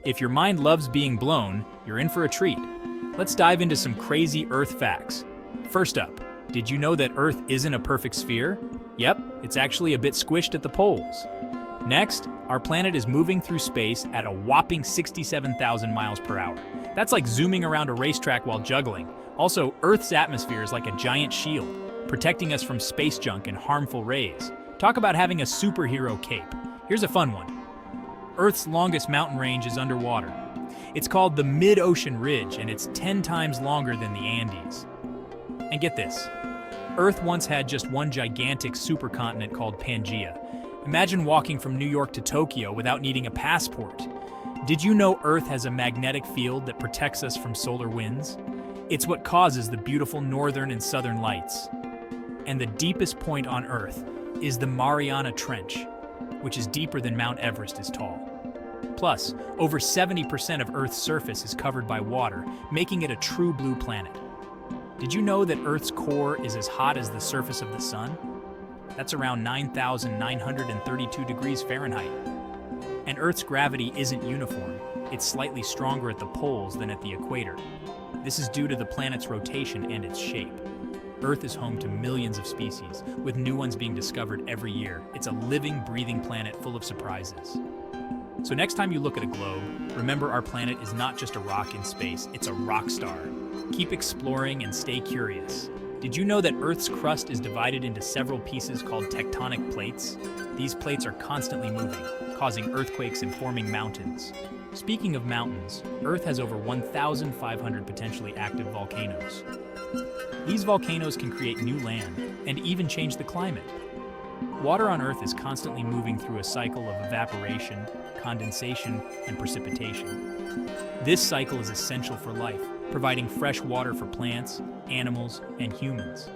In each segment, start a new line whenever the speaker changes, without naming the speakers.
If your mind loves being blown, you're in for a treat. Let's dive into some crazy Earth facts. First up, did you know that Earth isn't a perfect sphere? Yep, it's actually a bit squished at the poles. Next, our planet is moving through space at a whopping 67,000 miles per hour. That's like zooming around a racetrack while juggling. Also, Earth's atmosphere is like a giant shield, protecting us from space junk and harmful rays. Talk about having a superhero cape. Here's a fun one. Earth's longest mountain range is underwater. It's called the Mid-Ocean Ridge, and it's 10 times longer than the Andes. And get this, Earth once had just one gigantic supercontinent called Pangaea. Imagine walking from New York to Tokyo without needing a passport. Did you know Earth has a magnetic field that protects us from solar winds? It's what causes the beautiful northern and southern lights. And the deepest point on Earth is the Mariana Trench, which is deeper than Mount Everest is tall. Plus, over 70% of Earth's surface is covered by water, making it a true blue planet. Did you know that Earth's core is as hot as the surface of the sun? That's around 9,932 degrees Fahrenheit. And Earth's gravity isn't uniform. It's slightly stronger at the poles than at the equator. This is due to the planet's rotation and its shape. Earth is home to millions of species, with new ones being discovered every year. It's a living, breathing planet full of surprises. So next time you look at a globe, remember our planet is not just a rock in space, it's a rock star. Keep exploring and stay curious. Did you know that Earth's crust is divided into several pieces called tectonic plates? These plates are constantly moving, causing earthquakes and forming mountains. Speaking of mountains, Earth has over 1,500 potentially active volcanoes. These volcanoes can create new land and even change the climate. Water on Earth is constantly moving through a cycle of evaporation, condensation, and precipitation. This cycle is essential for life, providing fresh water for plants, animals, and humans.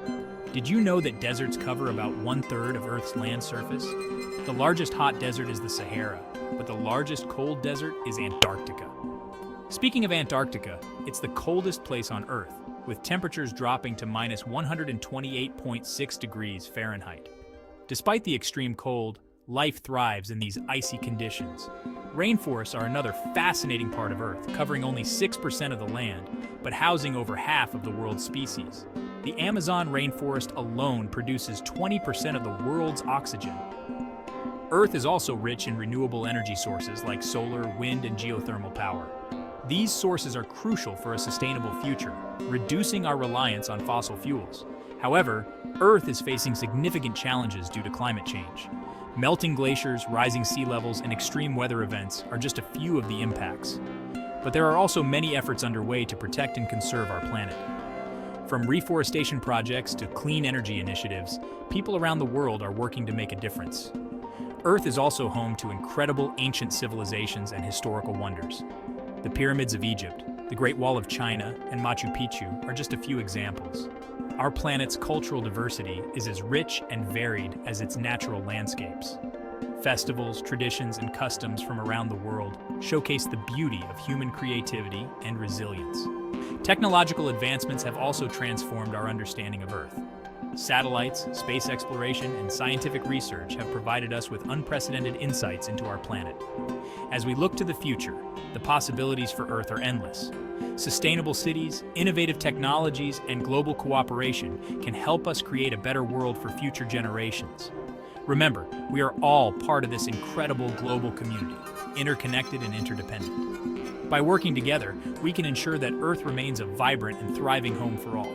Did you know that deserts cover about 1/3 of Earth's land surface? The largest hot desert is the Sahara, but the largest cold desert is Antarctica. Speaking of Antarctica, it's the coldest place on Earth, with temperatures dropping to minus 128.6 degrees Fahrenheit. Despite the extreme cold, life thrives in these icy conditions. Rainforests are another fascinating part of Earth, covering only 6% of the land, but housing over half of the world's species. The Amazon rainforest alone produces 20% of the world's oxygen. Earth is also rich in renewable energy sources like solar, wind, and geothermal power. These sources are crucial for a sustainable future, reducing our reliance on fossil fuels. However, Earth is facing significant challenges due to climate change. Melting glaciers, rising sea levels, and extreme weather events are just a few of the impacts. But there are also many efforts underway to protect and conserve our planet. From reforestation projects to clean energy initiatives, people around the world are working to make a difference. Earth is also home to incredible ancient civilizations and historical wonders. The pyramids of Egypt, the Great Wall of China, and Machu Picchu are just a few examples. Our planet's cultural diversity is as rich and varied as its natural landscapes. Festivals, traditions, and customs from around the world showcase the beauty of human creativity and resilience. Technological advancements have also transformed our understanding of Earth. Satellites, space exploration, and scientific research have provided us with unprecedented insights into our planet. As we look to the future, the possibilities for Earth are endless. Sustainable cities, innovative technologies, and global cooperation can help us create a better world for future generations. Remember, we are all part of this incredible global community, interconnected and interdependent. By working together, we can ensure that Earth remains a vibrant and thriving home for all.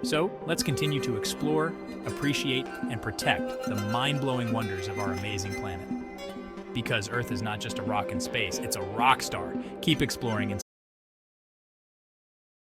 So, let's continue to explore, appreciate, and protect the mind-blowing wonders of our amazing planet. Because Earth is not just a rock in space, it's a rock star. Keep exploring and